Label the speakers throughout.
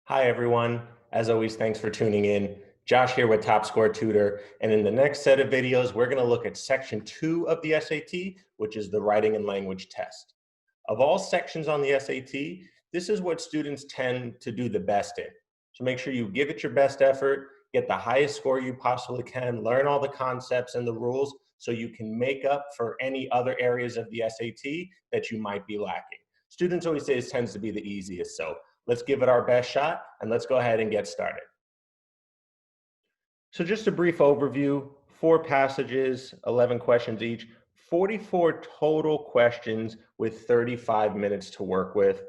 Speaker 1: Hi, everyone. As always, thanks for tuning in. Josh here with Top Score Tutor. And in the next set of videos, we're going to look at section 2 of the SAT, which is the writing and language test. Of all sections on the SAT, this is what students tend to do the best in. So make sure you give it your best effort, get the highest score you possibly can, learn all the concepts and the rules so you can make up for any other areas of the SAT that you might be lacking. Students always say this tends to be the easiest, so let's give it our best shot and let's go ahead and get started. So just a brief overview, 4 passages, 11 questions each, 44 total questions with 35 minutes to work with.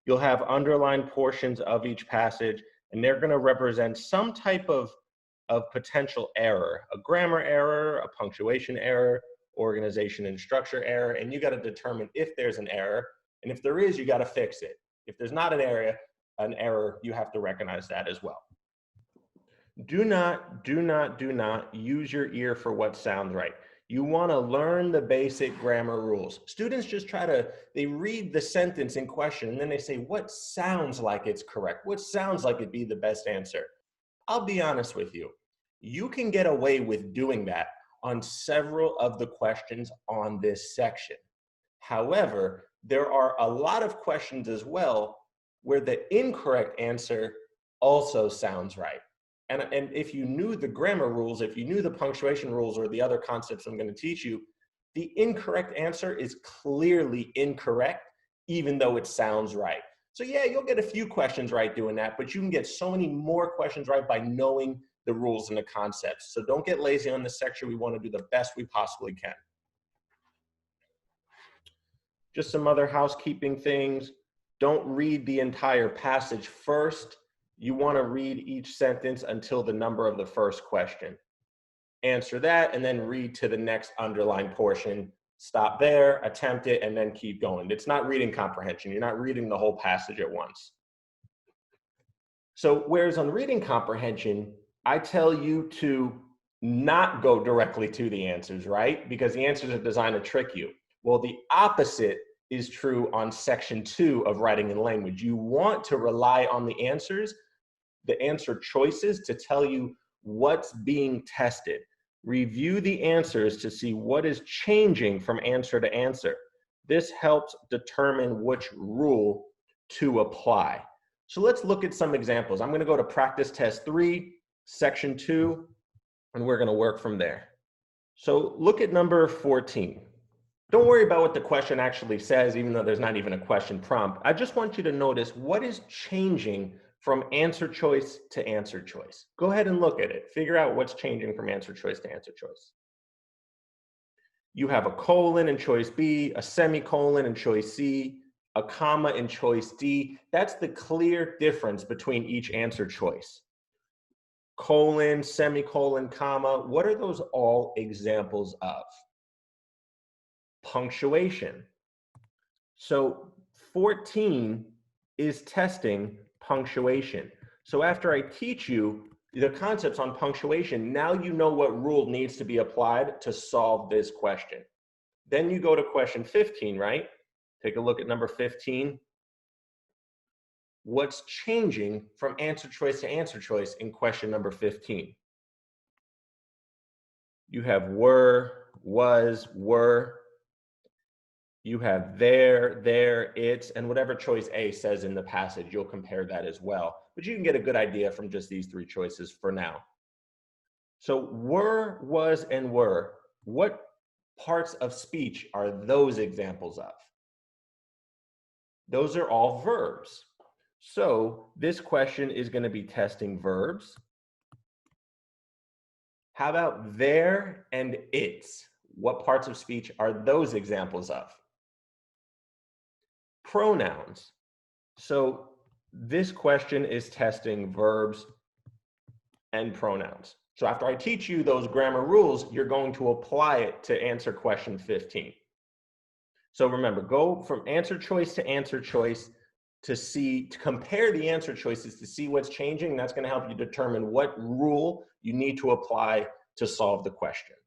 Speaker 1: You'll have underlined portions of each passage, and they're going to represent some type of potential error, a grammar error, a punctuation error, organization and structure error, and you got to determine if there's an error, and if there is, you got to fix it. If there's not an error, you have to recognize that as well. Do not use your ear for what sounds right. You want to learn the basic grammar rules. Students just they read the sentence in question and then they say, what sounds like it's correct? What sounds like it'd be the best answer? I'll be honest with you. You can get away with doing that on several of the questions on this section. However, there are a lot of questions as well where the incorrect answer also sounds right. And if you knew the grammar rules, if you knew the punctuation rules or the other concepts I'm going to teach you, the incorrect answer is clearly incorrect, even though it sounds right. So yeah, you'll get a few questions right doing that, but you can get so many more questions right by knowing the rules and the concepts. So don't get lazy on this section. We want to do the best we possibly can. Just some other housekeeping things. Don't read the entire passage first. You want to read each sentence until the number of the first question. Answer that and then read to the next underlined portion. Stop there, attempt it, and then keep going. It's not reading comprehension. You're not reading the whole passage at once. So whereas on reading comprehension, I tell you to not go directly to the answers, right? Because the answers are designed to trick you. Well, the opposite is true on section 2 of writing and language. You want to rely on the answers, the answer choices, to tell you what's being tested. Review the answers to see what is changing from answer to answer. This helps determine which rule to apply. So let's look at some examples. I'm going to go to practice test 3, section 2, and we're going to work from there. So look at number 14. Don't worry about what the question actually says, even though there's not even a question prompt. I just want you to notice what is changing from answer choice to answer choice. Go ahead and look at it. Figure out what's changing from answer choice to answer choice. You have a colon in choice B, a semicolon in choice C, a comma in choice D. That's the clear difference between each answer choice. Colon, semicolon, comma, what are those all examples of? Punctuation. So 14 is testing punctuation. So after I teach you the concepts on punctuation, now you know what rule needs to be applied to solve this question. Then you go to question 15, right? Take a look at number 15. What's changing from answer choice to answer choice in question number 15? You have were, was, were. You have there, its, and whatever choice A says in the passage, you'll compare that as well. But you can get a good idea from just these 3 choices for now. So were, was, and were, what parts of speech are those examples of? Those are all verbs. So this question is going to be testing verbs. How about there and its? What parts of speech are those examples of? Pronouns. So this question is testing verbs and pronouns. So after I teach you those grammar rules, you're going to apply it to answer question 15. So remember, go from answer choice to answer choice to compare the answer choices to see what's changing. That's going to help you determine what rule you need to apply to solve the question.